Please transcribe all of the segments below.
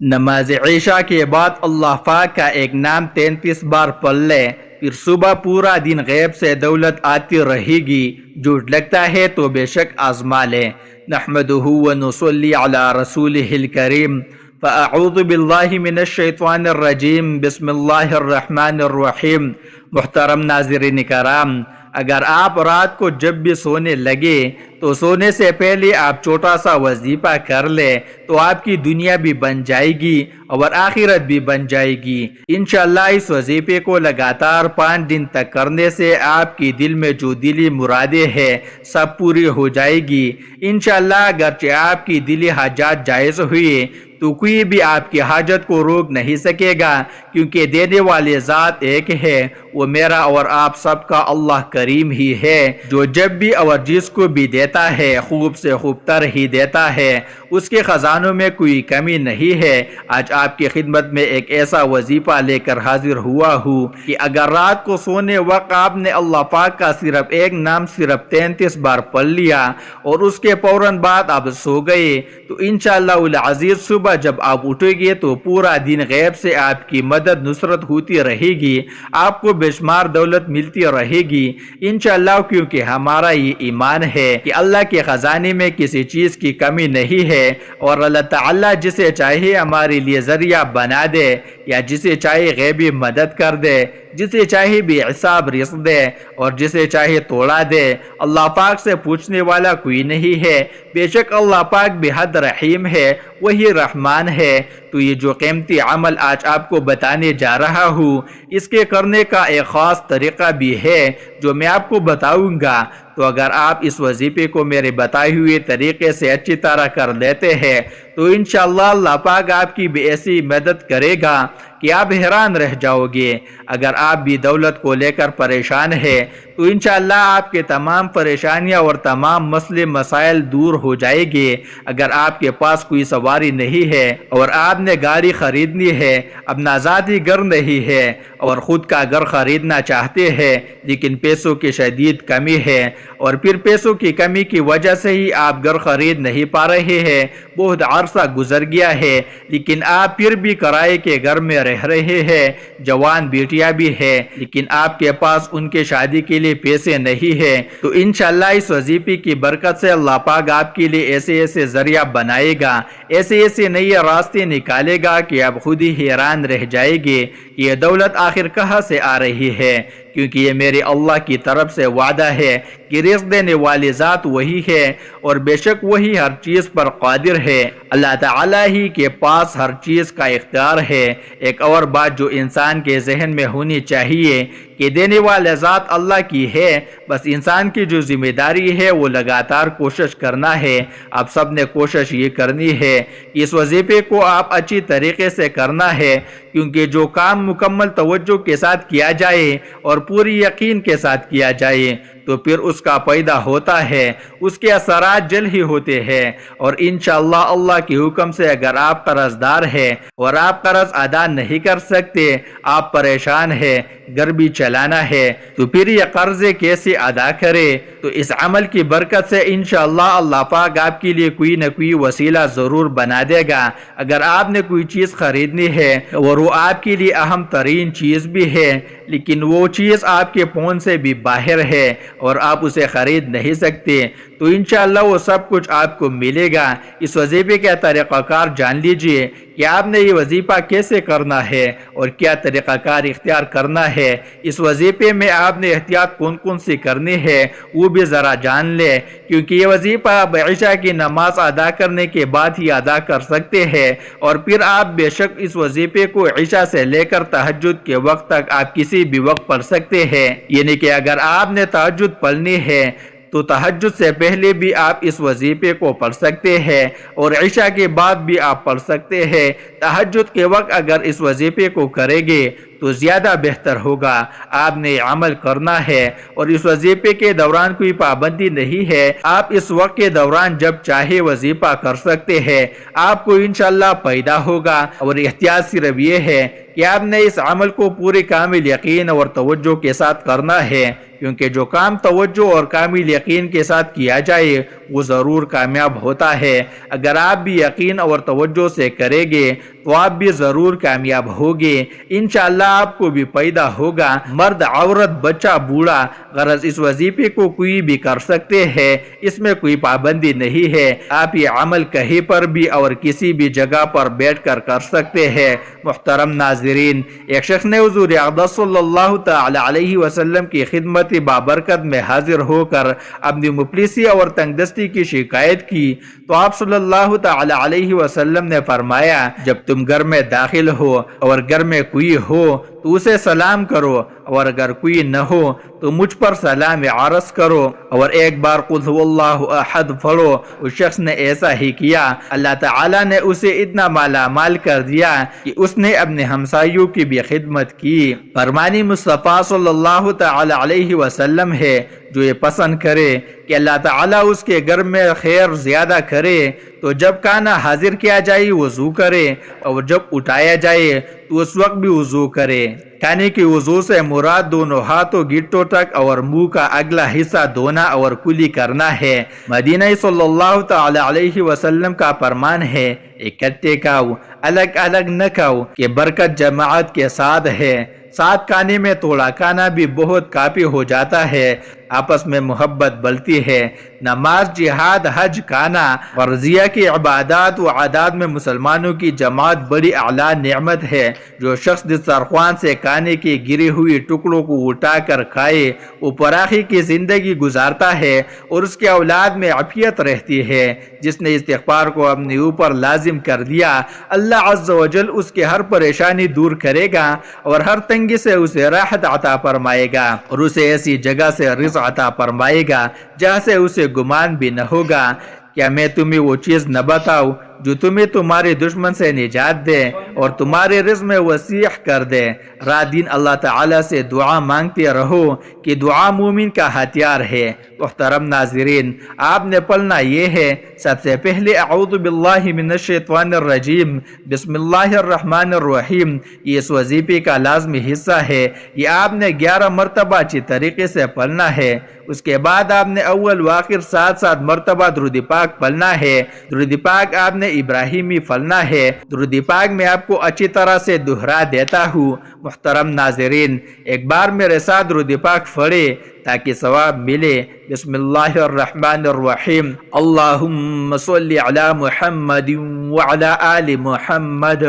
نماز عشاء کے بعد اللہ پاک کا ایک نام 33 بار پڑھ لے، پھر صبح پورا دن غیب سے دولت آتی رہے گی۔ جھوٹ لگتا ہے تو بے شک آزما لے۔ نحمدہ ونصلی علی رسولہ الکریم۔ فاعوذ باللہ من الشیطان الرجیم، بسم اللہ الرحمن الرحیم۔ محترم ناظرین کرام، اگر آپ رات کو جب بھی سونے لگے تو سونے سے پہلے آپ چھوٹا سا وظیفہ کر لیں تو آپ کی دنیا بھی بن جائے گی اور آخرت بھی بن جائے گی۔ انشاءاللہ اس وظیفے کو لگاتار 5 دن تک کرنے سے آپ کی دل میں جو دلی مرادیں ہیں سب پوری ہو جائے گی۔ انشاءاللہ اگرچہ آپ کی دلی حاجات جائز ہوئی تو کوئی بھی آپ کی حاجت کو روک نہیں سکے گا، کیونکہ دینے والے ذات ایک ہے، وہ میرا اور آپ سب کا اللہ کریم ہی ہے، جو جب بھی اور جس کو بھی دیتا ہے خوب سے خوب تر ہی دیتا ہے، اس کے خزانوں میں کوئی کمی نہیں ہے۔ آج آپ کی خدمت میں ایک ایسا وظیفہ لے کر حاضر ہوا ہوں کہ اگر رات کو سونے وقت آپ نے اللہ پاک کا صرف ایک نام صرف 33 بار پڑھ لیا اور اس کے فوراً بعد آپ سو گئے تو انشاءاللہ العزیز صبح جب آپ اٹھیں گے تو پورا دن غیب سے آپ کی مدد نصرت ہوتی رہے گی، آپ کو بے شمار دولت ملتی رہے گی انشاءاللہ، کیونکہ ہمارا یہ ایمان ہے کہ اللہ کے خزانے میں کسی چیز کی کمی نہیں ہے، اور اللہ تعالیٰ جسے چاہے ہمارے لیے ذریعہ بنا دے یا جسے چاہے غیبی مدد کر دے، جسے چاہے بھی حساب رزق دے اور جسے چاہے توڑا دے۔ اللہ پاک سے پوچھنے والا کوئی نہیں ہے، بے شک اللہ پاک بے حد رحیم ہے، وہی رحمان ہے۔ تو یہ جو قیمتی عمل آج آپ کو بتانے جا رہا ہوں، اس کے کرنے کا ایک خاص طریقہ بھی ہے جو میں آپ کو بتاؤں گا۔ تو اگر آپ اس وظیفے کو میرے بتائے ہوئے طریقے سے اچھی طرح کر لیتے ہیں تو انشاءاللہ اللہ پاک آپ کی بھی ایسی مدد کرے گا کہ آپ حیران رہ جاؤ گے۔ اگر آپ بھی دولت کو لے کر پریشان ہیں تو انشاءاللہ آپ کے تمام پریشانیاں اور تمام مسئلے مسائل دور ہو جائے گے۔ اگر آپ کے پاس کوئی سواری نہیں ہے اور آپ نے گاڑی خریدنی ہے، اپنا ذاتی گھر نہیں ہے اور خود کا گھر خریدنا چاہتے ہیں لیکن پیسوں کی شدید کمی ہے، اور پھر پیسوں کی کمی کی وجہ سے ہی آپ گھر خرید نہیں پا رہے ہیں، بہت عرصہ گزر گیا ہے لیکن آپ پھر بھی کرائے کے گھر میں رہ رہے ہیں، جوان بیٹیاں بھی ہیں لیکن آپ کے پاس ان کے شادی کے لیے پیسے نہیں ہیں، تو انشاءاللہ اس وظیفے کی برکت سے اللہ پاک آپ کے لیے ایسے ایسے ذریعہ بنائے گا، ایسے ایسے نئے راستے نکالے گا کہ آپ خود ہی حیران رہ جائے گے کہ یہ دولت آخر کہاں سے آ رہی ہے، کیونکہ یہ میرے اللہ کی طرف سے وعدہ ہے کہ رزق دینے والی ذات وہی ہے اور بے شک وہی ہر چیز پر قادر ہے۔ اللہ تعالیٰ ہی کے پاس ہر چیز کا اختیار ہے۔ ایک اور بات جو انسان کے ذہن میں ہونی چاہیے کہ دینے والا ذات اللہ کی ہے، بس انسان کی جو ذمہ داری ہے وہ لگاتار کوشش کرنا ہے۔ آپ سب نے کوشش یہ کرنی ہے کہ اس وظیفے کو آپ اچھی طریقے سے کرنا ہے، کیونکہ جو کام مکمل توجہ کے ساتھ کیا جائے اور پوری یقین کے ساتھ کیا جائے تو پھر اس کا فائدہ ہوتا ہے، اس کے اثرات جلد ہی ہوتے ہیں، اور انشاءاللہ اللہ کے حکم سے اگر آپ قرض دار ہیں اور آپ قرض ادا نہیں کر سکتے، آپ پریشان ہیں، گھر بھی چلانا ہے، تو پھر یہ قرضے کیسے ادا کرے؟ تو اس عمل کی برکت سے انشاءاللہ اللہ پاک آپ کے لیے کوئی نہ کوئی وسیلہ ضرور بنا دے گا۔ اگر آپ نے کوئی چیز خریدنی ہے اور وہ آپ کے لیے اہم ترین چیز بھی ہے لیکن وہ چیز آپ کے فون سے بھی باہر ہے اور آپ اسے خرید نہیں سکتے، تو انشاءاللہ وہ سب کچھ آپ کو ملے گا۔ اس وظیفے کا طریقہ کار جان لیجئے کہ آپ نے یہ وظیفہ کیسے کرنا ہے اور کیا طریقہ کار اختیار کرنا ہے۔ اس وظیفے میں آپ نے احتیاط کون کون سی کرنی ہے وہ بھی ذرا جان لیں، کیونکہ یہ وظیفہ آپ عشاء کی نماز ادا کرنے کے بعد ہی ادا کر سکتے ہیں، اور پھر آپ بے شک اس وظیفے کو عشاء سے لے کر تہجد کے وقت تک آپ کسی بھی وقت پڑھ سکتے ہیں، یعنی کہ اگر آپ نے تہجد پڑھنی ہے تو تہجد سے پہلے بھی آپ اس وظیفے کو پڑھ سکتے ہیں اور عشاء کے بعد بھی آپ پڑھ سکتے ہیں۔ تہجد کے وقت اگر اس وظیفے کو کریں گے تو زیادہ بہتر ہوگا۔ آپ نے عمل کرنا ہے اور اس وظیفے کے دوران کوئی پابندی نہیں ہے، آپ اس وقت کے دوران جب چاہے وظیفہ کر سکتے ہیں، آپ کو انشاءاللہ پیدا ہوگا۔ اور احتیاط صرف یہ ہے کہ آپ نے اس عمل کو پورے کامل یقین اور توجہ کے ساتھ کرنا ہے، کیونکہ جو کام توجہ اور کامل یقین کے ساتھ کیا جائے وہ ضرور کامیاب ہوتا ہے۔ اگر آپ بھی یقین اور توجہ سے کریں گے تو آپ بھی ضرور کامیاب ہوگے، انشاءاللہ آپ کو بھی پیدا ہوگا۔ مرد، عورت، بچہ، بوڑھا، غرض اس وظیفے کو کوئی بھی کر سکتے ہیں، اس میں کوئی پابندی نہیں ہے۔ آپ یہ عمل کہیں پر بھی اور کسی بھی جگہ پر بیٹھ کر کر سکتے ہیں۔ محترم ناظرین، ایک شخص نے حضور اقدس صلی اللہ تعالی علیہ وسلم کی خدمت بابرکت میں حاضر ہو کر اپنی مفلسی اور تنگ دستی کی شکایت کی تو آپ صلی اللہ تعالی علیہ وسلم نے فرمایا، جب تم گھر میں داخل ہو اور گھر میں کوئی ہو تو اسے سلام کرو، اور اگر کوئی نہ ہو تو مجھ پر سلام عرض کرو، اور ایک بار قل هو اللہ احد پڑھو۔ اس شخص نے ایسا ہی کیا، اللہ تعالی نے اسے اتنا مالا مال کر دیا کہ اس نے اپنے ہمسایوں کی بھی خدمت کی۔ فرمانی مصطفیٰ صلی اللہ تعالی علیہ وسلم ہے، جو یہ پسند کرے کہ اللہ تعالیٰ اس کے گھر میں خیر زیادہ کرے تو جب کھانا حاضر کیا جائے وضو کرے، اور جب اٹھایا جائے تو اس وقت بھی وضو کرے۔ کھانے کی وضو سے مراد دونوں ہاتھوں گٹوں تک اور منہ کا اگلا حصہ دھونا اور کلی کرنا ہے۔ مدینہ صلی اللہ تعالی علیہ وسلم کا فرمان ہے، اکٹھے کھاؤ، الگ الگ نہ کھاؤ، کہ برکت جماعت کے ساتھ ہے۔ ساتھ کھانے میں تھوڑا کھانا بھی بہت کافی ہو جاتا ہے، آپس میں محبت بلتی ہے۔ نماز، جہاد، حج، کھانا، فرضیہ کی عبادات و عادات میں مسلمانوں کی جماعت بڑی اعلیٰ نعمت ہے۔ جو شخص دسترخوان سے کھانے کی گری ہوئی ٹکڑوں کو اٹھا کر کھائے وہ فراخی کی زندگی گزارتا ہے اور اس کے اولاد میں عافیت رہتی ہے۔ جس نے استغفار کو اپنے اوپر لازم کر دیا، اللہ عز و جل اس کے ہر پریشانی دور کرے گا اور ہر تنگی سے اسے راحت عطا فرمائے گا، اور اسے ایسی جگہ سے رزق عطا فرمائے گا جہاں سے اسے گمان بھی نہ ہوگا۔ کیا میں تمہیں وہ چیز نہ بتاؤں جو تمہیں تمہارے دشمن سے نجات دے اور تمہارے رزق میں وسیع کر دے؟ رات دن اللہ تعالیٰ سے دعا مانگتے رہو کہ دعا مومن کا ہتھیار ہے۔ محترم ناظرین، آپ نے پڑھنا یہ ہے، سب سے پہلے اعوذ باللہ من الشیطان الرجیم، بسم اللہ الرحمن الرحیم، یہ اس وظیفے کا لازمی حصہ ہے۔ یہ آپ نے 11 مرتبہ اچھی طریقے سے پڑھنا ہے۔ اس کے بعد آپ نے اول و آخر 7 مرتبہ درود پاک پڑھنا ہے۔ درود پاک آپ نے ابراہیمی پڑھنا ہے۔ درود پاک میں آپ کو اچھی طرح سے دہرا دیتا ہوں۔ محترم ناظرین، ایک بار میرے ساتھ درود پاک پڑھے تاکہ ثواب ملے۔ بسم اللہ الرحمن الرحیم، اللہم صلی علی محمد وعلی آل محمد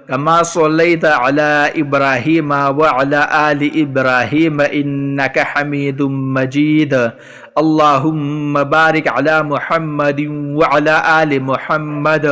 کما صلیت علی ابراہیم وعلی آل ابراہیم انک حمید مجید۔ اللہم بارک علی محمد وعلی آل محمد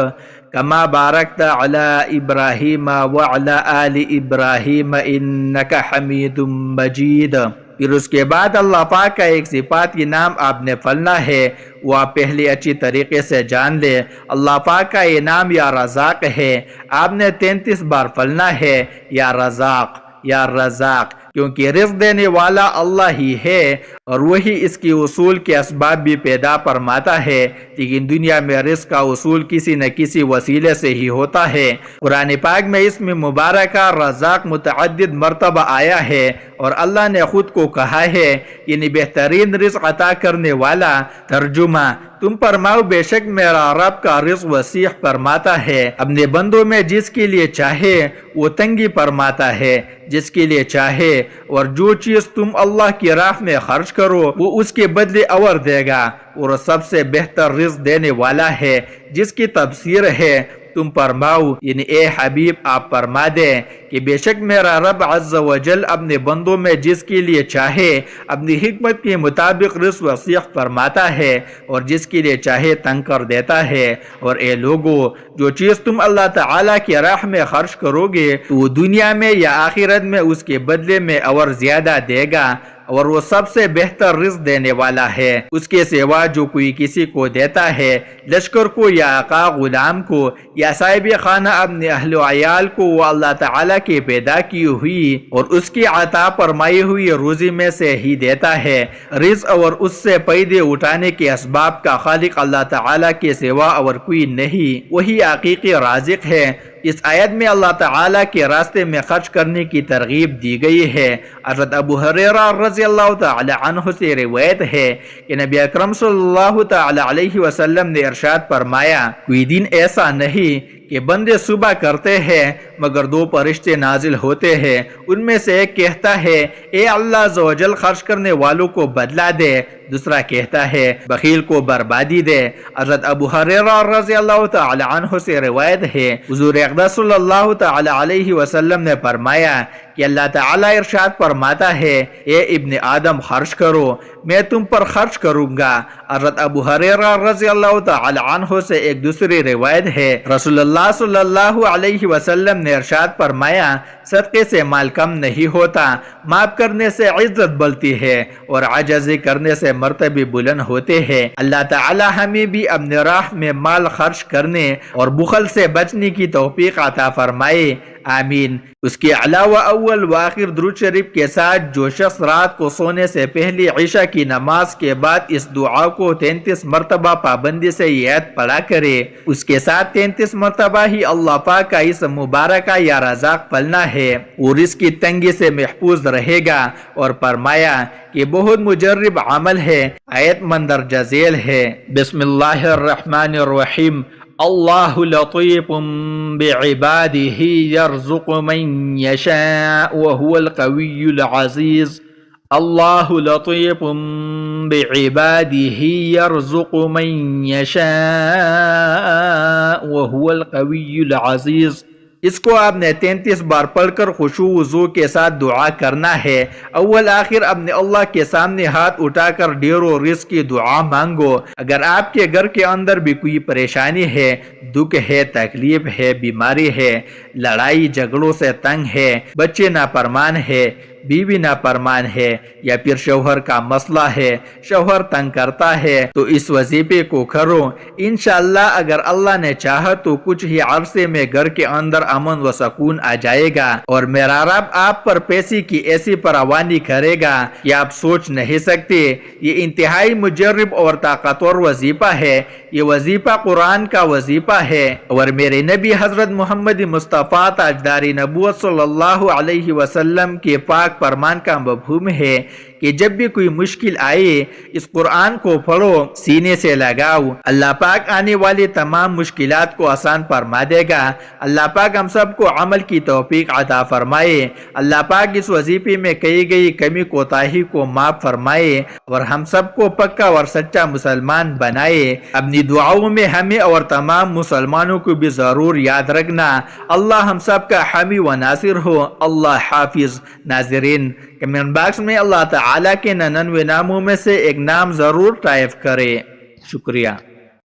کما بارکت علی ابراہیم وعلی آل ابراہیم انک حمید مجید۔ پھر اس کے بعد اللہ پاک کا ایک صفاتی نام آپ نے پڑھنا ہے، وہ آپ پہلے اچھی طریقے سے جان لے۔ اللہ پاک کا یہ نام یا رزاق ہے، آپ نے 33 بار پڑھنا ہے، یا رزاق یا رزاق، کیونکہ رزق دینے والا اللہ ہی ہے اور وہی اس کی اصول کے اسباب بھی پیدا فرماتا ہے، لیکن دنیا میں رزق کا اصول کسی نہ کسی وسیلے سے ہی ہوتا ہے۔ قرآن پاک میں اسم مبارکہ رزاق متعدد مرتبہ آیا ہے اور اللہ نے خود کو کہا ہے، یعنی بہترین رزق عطا کرنے والا۔ ترجمہ، تم فرماؤ بے شک میرا رب کا رزق وسیع فرماتا ہے، اپنے بندوں میں جس کے لیے چاہے وہ تنگی فرماتا ہے، جس کے لیے چاہے، اور جو چیز تم اللہ کی راہ میں خرچ کرو وہ اس کے بدلے اور دے گا، اور سب سے بہتر رزق دینے والا ہے۔ جس کی تفسیر ہے، تم فرماؤ، یعنی اے حبیب آپ فرما دیں کہ بے شک میرا رب عز و جل اپنے بندوں میں جس کے لیے چاہے اپنی حکمت کے مطابق رزق وسیع فرماتا ہے اور جس کے لیے چاہے تنگ کر دیتا ہے۔ اور اے لوگو، جو چیز تم اللہ تعالیٰ کی راہ میں خرچ کرو گے تو وہ دنیا میں یا آخرت میں اس کے بدلے میں اور زیادہ دے گا، اور وہ سب سے بہتر رزق دینے والا ہے۔ اس کے سوا جو کوئی کسی کو دیتا ہے، لشکر کو یا آقا غلام کو یا صاحب خانہ اپنے اہل و عیال کو، وہ اللہ تعالیٰ کی پیدا کی ہوئی اور اس کی عطا فرمائی ہوئی روزی میں سے ہی دیتا ہے۔ رزق اور اس سے پیدے اٹھانے کے اسباب کا خالق اللہ تعالیٰ کے سوا اور کوئی نہیں، وہی حقیقی رازق ہے۔ اس آیت میں اللہ تعالیٰ کے راستے میں خرچ کرنے کی ترغیب دی گئی ہے۔ حضرت ابو ہریرہ رضی اللہ تعالی عنہ سے روایت ہے کہ نبی اکرم صلی اللہ تعالی علیہ وسلم نے ارشاد فرمایا، کوئی دن ایسا نہیں کہ بندے صبح کرتے ہیں مگر دو فرشتے نازل ہوتے ہیں، ان میں سے ایک کہتا ہے اے اللہ عز و جل خرچ کرنے والوں کو بدلہ دے، دوسرا کہتا ہے بخیل کو بربادی دے۔ حضرت ابو ہریرہ رضی اللہ تعالی عنہ سے روایت ہے، حضور اقدس صلی اللہ تعالی علیہ وسلم نے فرمایا کہ اللہ تعالیٰ ارشاد فرماتا ہے اے ابن آدم خرچ کرو، میں تم پر خرچ کروں گا۔ حضرت ابو ہریرہ رضی اللہ تعالی عنہ سے ایک دوسری روایت ہے، رسول اللہ صلی اللہ علیہ وسلم نے ارشاد فرمایا صدقے سے مال کم نہیں ہوتا، معاف کرنے سے عزت بڑھتی ہے اور عاجزی کرنے سے مرتبے بلند ہوتے ہیں۔ اللہ تعالی ہمیں بھی اپنے راہ میں مال خرچ کرنے اور بخل سے بچنے کی توفیق عطا فرمائے، آمین۔ اس کے علاوہ اول و آخر درود شریف کے ساتھ جو شخص رات کو سونے سے پہلے عشاء کی نماز کے بعد اس دعا کو 33 مرتبہ پابندی سے یاد پڑھا کرے، اس کے ساتھ 33 مرتبہ ہی اللہ پاک کا اسم مبارکہ یا رزاق پڑھنا ہے اور اس کی تنگی سے محفوظ رہے گا، اور فرمایا کہ بہت مجرب عمل ہے، آیت مندرجہ ذیل ہے۔ بسم اللہ الرحمن الرحیم، اللہ لطیف بعباده یرزق من یشاء وهو القوی العزیز۔ اللہ لطیف بعباده یرزق من یشاء وهو القوی العزیز۔ اس کو آپ نے 33 بار پڑھ کر خشوع وضو کے ساتھ دعا کرنا ہے۔ اول آخر اپنے اللہ کے سامنے ہاتھ اٹھا کر ڈھیر و رزق کی دعا مانگو۔ اگر آپ کے گھر کے اندر بھی کوئی پریشانی ہے، دکھ ہے، تکلیف ہے، بیماری ہے، لڑائی جھگڑوں سے تنگ ہے، بچے نافرمان ہے، بیوی نافرمان ہے، یا پھر شوہر کا مسئلہ ہے، شوہر تنگ کرتا ہے، تو اس وظیفے کو کرو۔ انشاءاللہ اگر اللہ نے چاہا تو کچھ ہی عرصے میں گھر کے اندر امن و سکون آ جائے گا، اور میرا رب آپ پر پیسے کی ایسی فراوانی کرے گا کہ آپ سوچ نہیں سکتے۔ یہ انتہائی مجرب اور طاقتور وظیفہ ہے، یہ وظیفہ قرآن کا وظیفہ ہے، اور میرے نبی حضرت محمد مصطفیٰ تاجدار نبوت صلی اللہ علیہ وسلم کے پاک فرمان کا مفہوم ہے کہ جب بھی کوئی مشکل آئے اس قرآن کو پڑھو، سینے سے لگاؤ، اللہ پاک آنے والی تمام مشکلات کو آسان فرما دے گا۔ اللہ پاک ہم سب کو عمل کی توفیق عطا فرمائے، اللہ پاک اس وظیفے میں کہی گئی کمی کوتاہی کو معاف فرمائے اور ہم سب کو پکا اور سچا مسلمان بنائے۔ اپنی دعاؤں میں ہمیں اور تمام مسلمانوں کو بھی ضرور یاد رکھنا۔ اللہ ہم سب کا حامی و ناصر ہو۔ اللہ حافظ۔ ناظرین، کمنٹ باکس میں اللہ تعالیٰ کے 99 ناموں میں سے ایک نام ضرور ٹائپ کرے۔ شکریہ۔